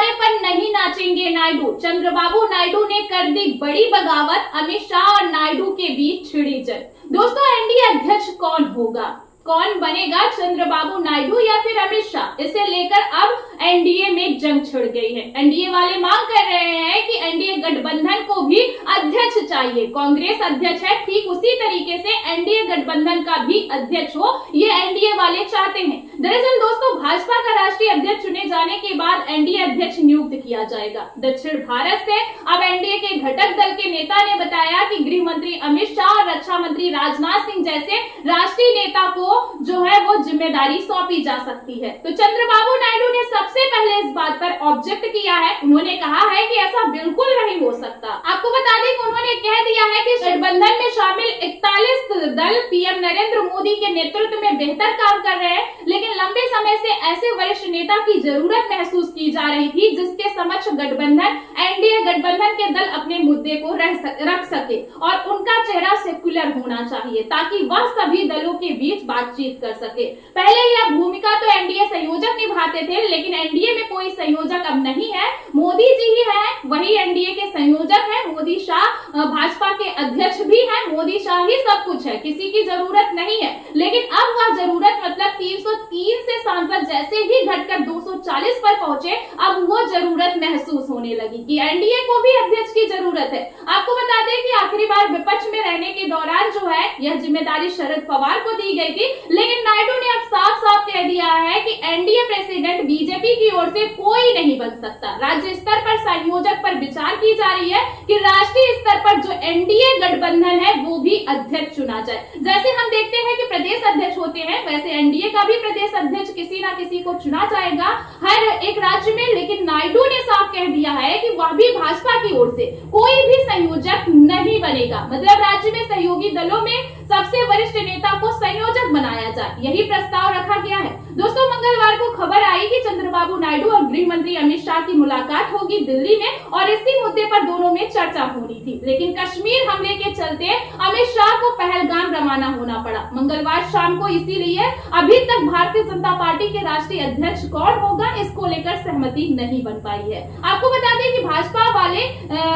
हमारे पर नहीं नाचेंगे नायडू। चंद्रबाबू नायडू ने कर दी बड़ी बगावत, अमित शाह और नायडू के बीच छिड़ी जंग। दोस्तों, एनडीए अध्यक्ष कौन होगा, कौन बनेगा, चंद्रबाबू नायडू या फिर अमित शाह? इसे लेकर अब एनडीए में जंग छिड़ गई है। एनडीए वाले मांग कर रहे हैं कि एनडीए गठबंधन को भी अध्यक्ष चाहिए। कांग्रेस अध्यक्ष है, ठीक उसी तरीके से एनडीए गठबंधन का भी अध्यक्ष हो, ये एनडीए वाले चाहते हैं। दरअसल दोस्तों, भाजपा का राष्ट्रीय अध्यक्ष चुने जाने के बाद एनडीए अध्यक्ष नियुक्त किया जाएगा। दक्षिण भारत से अब एनडीए के घटक दल के नेता ने बताया कि गृह मंत्री अमित शाह और रक्षा मंत्री राजनाथ सिंह जैसे राष्ट्रीय नेता को जो है वो जिम्मेदारी सौंपी जा सकती है। तो चंद्रबाबू नायडू ने सबसे पहले इस बात पर ऑब्जेक्ट किया है। उन्होंने कहा है कि ऐसा बिल्कुल नहीं हो सकता। आपको बता दें कि उन्होंने कह दिया है कि गठबंधन में शामिल 41 दल पीएम नरेंद्र मोदी के नेतृत्व में बेहतर काम कर रहे हैं, लेकिन लंबे समय से ऐसे वरिष्ठ नेता की जरूरत महसूस की जा रही थी जिसके समक्ष गठबंधन, एनडीए गठबंधन के दल अपने मुद्दे को रख सके और उनका चेहरा सेक्युलर होना चाहिए ताकि वह सभी दलों के बीच बातचीत कर सके। पहले यह भूमिका तो एनडीए संयोजक निभाते थे, लेकिन एनडीए में कोई संयोजक अब नहीं है। मोदी जी ही हैं, वही एनडीए के संयोजक हैं। मोदी शाह भाजपा के अध्यक्ष भी हैं, मोदी शाह ही सब कुछ है, किसी की जरूरत नहीं है। लेकिन अब वह जरूरत मतलब 303 से सांसद जैसे ही घटकर 240 पर पहुंचे, अब वो जरूरत महसूस होने लगी कि एनडीए को भी अध्यक्ष की जरूरत है। आपको बता दें कि आखिरी बार विपक्ष में रहने के दौरान जो है यह जिम्मेदारी शरद पवार को दी गई थी, लेकिन नायडू ने अब साफ साफ कह दिया है कि एनडीए प्रेसिडेंट बीजेपी की ओर से कोई नहीं बन सकता। राज्य स्तर पर संयोजक पर विचार की जा रही है कि राष्ट्रीय स्तर पर जो एनडीए गठबंधन है वो भी अध्यक्ष चुना जाए। जैसे हम देखते हैं कि प्रदेश अध्यक्ष होते हैं, वैसे एनडीए का भी प्रदेश अध्यक्ष किसी ना किसी को चुना जाएगा हर एक राज्य में। लेकिन नायडू ने साफ कह दिया है कि वह भी भाजपा की ओर से कोई भी संयोजक नहीं बनेगा, मतलब राज्य में सहयोगी दलों में सबसे वरिष्ठ नेता को संयोजक बनाया जाए, यही प्रस्ताव रखा गया है। दोस्तों, मंगलवार को खबर आई कि चंद्रबाबू नायडू और गृह मंत्री अमित शाह की मुलाकात होगी दिल्ली में और इसी मुद्दे पर दोनों में चर्चा होनी थी, लेकिन कश्मीर हमले के चलते अमित शाह को पहलगाम रवाना होना पड़ा मंगलवार शाम को। इसीलिए अभी तक भारतीय जनता पार्टी के राष्ट्रीय अध्यक्ष कौन होगा, इसको लेकर सहमति नहीं बन पाई है। आपको बता दें कि भाजपा वाले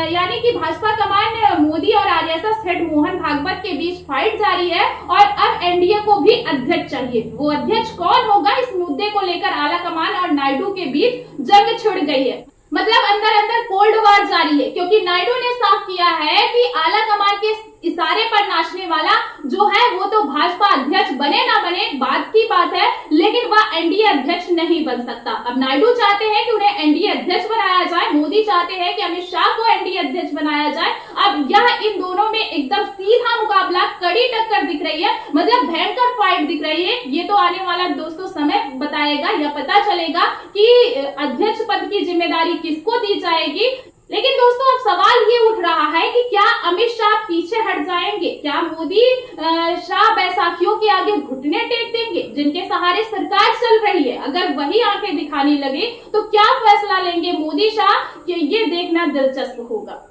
यानी कि भाजपा कमान मोदी और आरएसएस हेड मोहन भागवत के बीच फाइट जारी है और अब एनडीए को भी अध्यक्ष चाहिए। वो अध्यक्ष कौन होगा, इस मुद्दे को लेकर आला कमान और नायडू के बीच जंग छिड़ गई है। मतलब अंदर अंदर कोल्ड वार जारी है, क्योंकि नायडू ने साफ किया है कि आला कमान के इशारे पर नाचने वाला जो है वो तो भाजपा अध्यक्ष बने ना बने बात की बात है, लेकिन वह एनडीए अध्यक्ष नहीं बन सकता। अब नायडू चाहते हैं कि उन्हें एनडीए अध्यक्ष बनाया जाए, मोदी चाहते हैं कि अमित शाह को एनडीए अध्यक्ष बनाया जाए। अब यह इन दोनों में एकदम सीधा मुकाबला, कड़ी टक्कर दिख रही है, मतलब भयंकर फाइट दिख रही है। ये तो आने वाला दोस्तों समय बताएगा, या पता चलेगा कि अध्यक्ष पद की जिम्मेदारी किसको दी जाएगी। लेकिन दोस्तों, अब सवाल ये उठ रहा है कि क्या अमित शाह पीछे हट जाएंगे, क्या मोदी शाह बैसाखियों के आगे घुटने टेक देंगे जिनके सहारे सरकार चल रही है? अगर वही आंखें दिखाने लगे तो क्या फैसला लेंगे मोदी शाह, ये देखना दिलचस्प होगा।